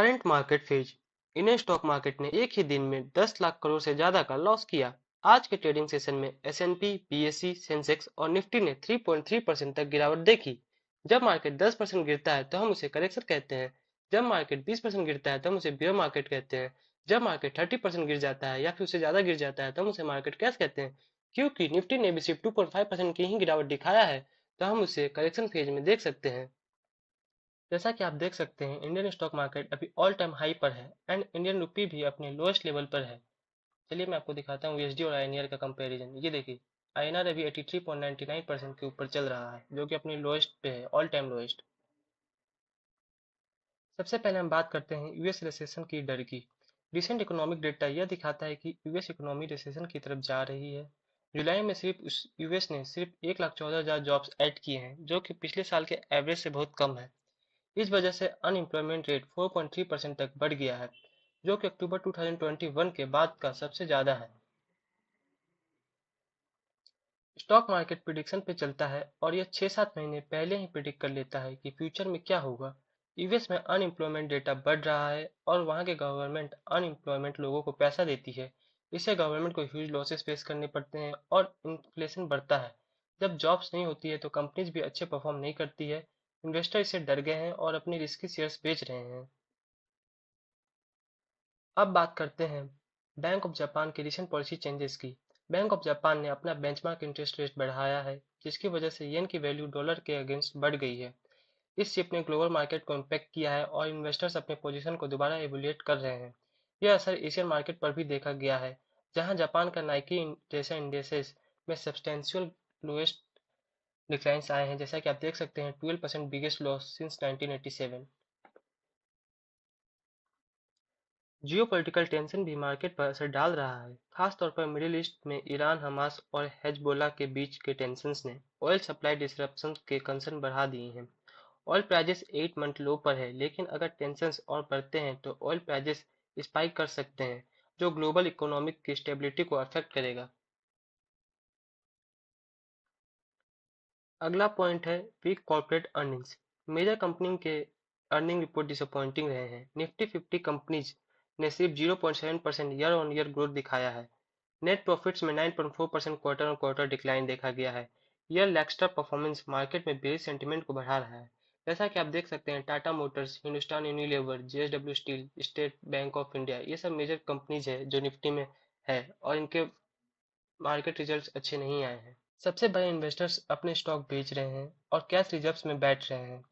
Current market phase. Indian stock market ने एक ही दिन में 10 लाख करोड़ से ज्यादा का लॉस किया। आज के ट्रेडिंग सेशन में एस&पी, बीएसई, सेंसेक्स और निफ्टी ने 3.3% तक गिरावट देखी। जब मार्केट 10% गिरता है तो हम उसे करेक्शन कहते हैं। जब मार्केट 20% गिरता है तो हम उसे बियर मार्केट कहते हैं। जब मार्केट 30% गिर जाता है या फिर उससे ज्यादा गिर जाता है तो हम उसे मार्केट क्रैश कहते हैं। क्योंकि निफ्टी ने भी सिर्फ 2.5% की ही गिरावट दिखाया है, तो हम उसे करेक्शन फेज में देख सकते हैं। जैसा कि आप देख सकते हैं, इंडियन स्टॉक मार्केट अभी ऑल टाइम हाई पर है एंड इंडियन रुपी भी अपने लोएस्ट लेवल पर है। चलिए मैं आपको दिखाता हूँ यूएसडी और आईएनआर का कंपैरिजन। ये देखिए, आईएनआर अभी 83.99% के ऊपर चल रहा है, जो कि अपने लोएस्ट पे है, ऑल टाइम लोएस्ट। सबसे पहले हम बात करते हैं यूएस रिसेशन की डर की। रिसेंट इकोनॉमिक डेटा यह दिखाता है कि यूएस इकोनॉमी रिसेशन की तरफ जा रही है। जुलाई में सिर्फ यूएस ने सिर्फ 1,14,000 जॉब्स ऐड किए हैं, जो कि पिछले साल के एवरेज से बहुत कम है। इस वजह से अनएम्प्लॉयमेंट रेट 4.3% तक बढ़ गया है, जो कि अक्टूबर 2021 के बाद का सबसे ज्यादा है। स्टॉक मार्केट प्रिडिक्शन पे चलता है और यह 6-7 महीने पहले ही प्रिडिक्ट कर लेता है कि फ्यूचर में क्या होगा। यूएस में अनएम्प्लॉयमेंट डेटा बढ़ रहा है और वहां के गवर्नमेंट अनएम्प्लॉयमेंट लोगों को पैसा देती है। इससे गवर्नमेंट को ह्यूज लॉसेस फेस करने पड़ते हैं और इन्फ्लेशन बढ़ता है। जब जॉब्स नहीं होती है तो कंपनीज भी अच्छे परफॉर्म नहीं करती है। इन्वेस्टर इससे डर गए हैं और अपनी रिस्की शेयर्स बेच रहे हैं। अब बात करते हैं बैंक ऑफ जापान के रिसेंट पॉलिसी चेंजेस की। बैंक ऑफ जापान ने अपना बेंचमार्क इंटरेस्ट रेट बढ़ाया है, जिसकी वजह से येन की वैल्यू डॉलर के अगेंस्ट बढ़ गई है। इस शिफ्ट ने ग्लोबल मार्केट को इम्पैक्ट किया है और इन्वेस्टर्स अपने पोजीशन को दोबारा एवेल्युएट कर रहे हैं। यह असर एशियन मार्केट पर भी देखा गया है, जहां जापान का नाइकी जैसे इंडेसेस में सब्सटेंशियल लोएस्ट डिक्लाइंस आए हैं, जैसा कि आप देख सकते हैं 12% biggest loss since 1987। Geopolitical tension भी मार्केट पर असर डाल रहा है। खास तौर पर मिडिल ईस्ट में ईरान, हमास और हेजबोला के बीच के टेंशंस ने ऑयल सप्लाई डिसरप्शन के कंसर्न बढ़ा दिए हैं। ऑयल प्राइजेस 8 मंथ लो पर है, लेकिन अगर टेंशंस और बढ़ते हैं तो ऑयल प्राइजेस स्पाइक कर सकते हैं, जो ग्लोबल इकोनॉमिक की स्टेबिलिटी को अफेक्ट करेगा। अगला पॉइंट है weak corporate earnings. Major company के अर्निंग रिपोर्ट डिसअपॉइंटिंग रहे हैं। निफ्टी 50 कंपनीज ने सिर्फ 0.7% ईयर ऑन ईयर ग्रोथ दिखाया है। नेट प्रॉफिट्स में 9.4% क्वार्टर ऑन क्वार्टर डिक्लाइन देखा गया है। यह लैक्स्टर परफॉर्मेंस मार्केट में बेरिश सेंटीमेंट को बढ़ा रहा है। जैसा कि आप देख सकते हैं, Tata Motors, Hindustan Unilever, JSW steel, state bank of India, ये सब मेजर कंपनीज है जो निफ्टी में है और इनके मार्केट रिजल्ट्स अच्छे नहीं आए हैं। सबसे बड़े इन्वेस्टर्स अपने स्टॉक बेच रहे हैं और कैश रिजर्व्स में बैठ रहे हैं।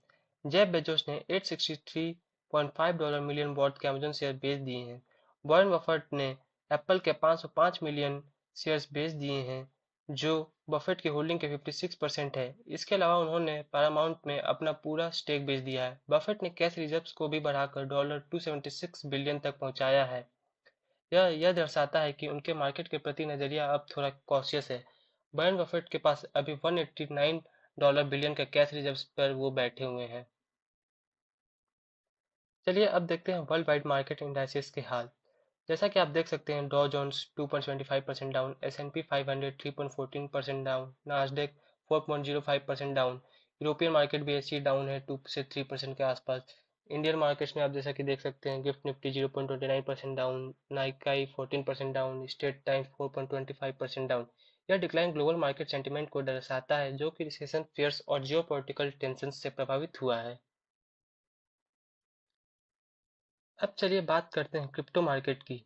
जेफ बेजोस ने $863.5 मिलियन वॉट के अमेजन शेयर बेच दिए हैं। वॉरेन बफेट ने एप्पल के 505 मिलियन शेयर्स बेच दिए हैं, जो बफेट की होल्डिंग के 56% है। इसके अलावा उन्होंने पैरामाउंट में अपना पूरा स्टेक बेच दिया है। बफेट ने कैश रिजर्व्स को भी बढ़ाकर $276 बिलियन तक पहुंचाया है। यह दर्शाता है कि उनके मार्केट के प्रति नजरिया अब थोड़ा कॉशियस है। वॉरेन बफेट के पास अभी $189 बिलियन का कैश रिजर्व्स पर वो बैठे हुए हैं। चलिए अब देखते हैं वर्ल्ड वाइड मार्केट इंडाइसेस के हाल। जैसा कि आप देख सकते हैं, Dow Jones 2.25% down, S&P 500 3.14% down, Nasdaq 4.05% down. European market भी ऐसी डाउन है 2 से 3% के आसपास। इंडियन मार्केट्स में आप जैसा कि देख सकते हैं, GIFT Nifty 0.29% down, Nikkei 14% down, स्टेट टाइम्स 4.25% डाउन। यह डिक्लाइन ग्लोबल मार्केट सेंटीमेंट को दर्शाता है, जो कि रिसेशन फियर्स और जियोपॉलिटिकल टेंशन से प्रभावित हुआ है। अब चलिए बात करते हैं क्रिप्टो मार्केट की।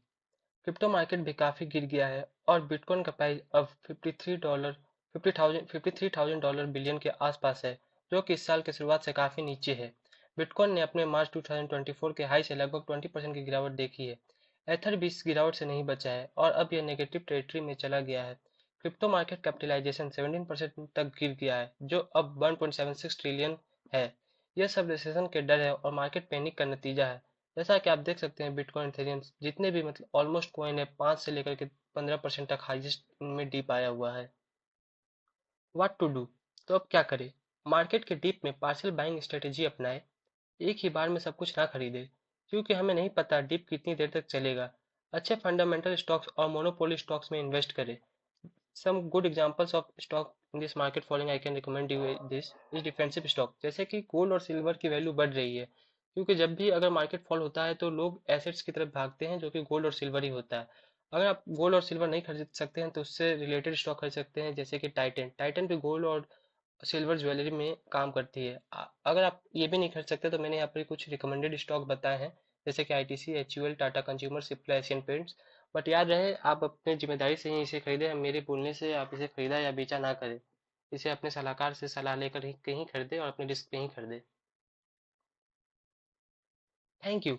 क्रिप्टो मार्केट भी काफी गिर गया है और बिटकॉइन का प्राइस अब 53,000 बिलियन के आसपास है, जो कि इस साल की शुरुआत से काफी नीचे है। बिटकॉइन ने अपने मार्च 2024 के हाई से लगभग 20% की गिरावट देखी है। एथर भी इस गिरावट से नहीं बचा है और अब यह नेगेटिव टेरिटरी में चला गया है। क्रिप्टो मार्केट कैपिटलाइजेशन 17% तक गिर गया है, जो अब 1.76 ट्रिलियन है। यह सब रिसेशन के डर है और मार्केट पैनिक का नतीजा है। जैसा कि आप देख सकते हैं, बिटकॉइन, इथेरियम जितने भी मतलब ऑलमोस्ट कॉइन है, 5 से लेकर के 15% तक हाईएस्ट इनमें डीप आया हुआ है। What to do? तो अब क्या करें? मार्केट के डीप में पार्शियल बाइंग स्ट्रेटेजी अपनाएं। एक ही बार में सब कुछ ना खरीदे, क्योंकि हमें नहीं पता डीप कितनी देर तक चलेगा। अच्छे फंडामेंटल स्टॉक्स और मोनोपोली स्टॉक्स में इन्वेस्ट करें। Some good examples of stock in this market following I can recommend you this is defensive stock, जैसे कि गोल्ड और सिल्वर की वैल्यू बढ़ रही है, क्योंकि जब भी अगर मार्केट फॉल होता है तो लोग एसेट्स की तरफ भागते हैं जो कि गोल्ड और सिल्वर ही होता है। अगर आप गोल्ड और सिल्वर नहीं खरीद सकते हैं तो उससे रिलेटेड स्टॉक खरीद सकते हैं, जैसे कि टाइटन। टाइटन भी गोल्ड और सिल्वर ज्वेलरी में काम करती है। अगर आप ये भी नहीं खरीद सकते तो मैंने यहाँ पर कुछ रिकमेंडेड स्टॉक बताए हैं, जैसे कि ITC, HUL, Tata consumer, Cipla, Asian paints. But याद रहे, आप अपने जिम्मेदारी से ही इसे खरीदें, मेरे बोलने से आप इसे खरीदा या बेचा ना करें। इसे अपने सलाहकार से सलाह लेकर ही कहीं खरीदें और अपने रिस्क पे ही खरीदें। Thank you.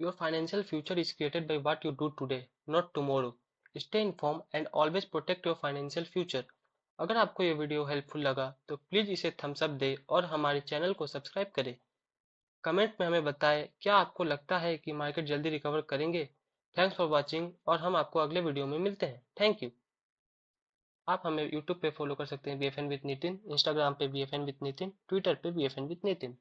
Your financial future is created by what you do today, not tomorrow. Stay informed and always protect your financial future. अगर आपको ये वीडियो हेल्पफुल लगा तो प्लीज़ इसे थम्स अप दें और हमारे चैनल को सब्सक्राइब करें। कमेंट में हमें बताएं क्या आपको लगता है कि मार्केट जल्दी रिकवर करेंगे। थैंक्स फॉर वॉचिंग और हम आपको अगले वीडियो में मिलते हैं। Thank you. आप हमें यूट्यूब पे फॉलो कर सकते हैं, BFN विद नितिन, इंस्टाग्राम पे BFN विद नितिन, ट्विटर पे BFN विद नितिन।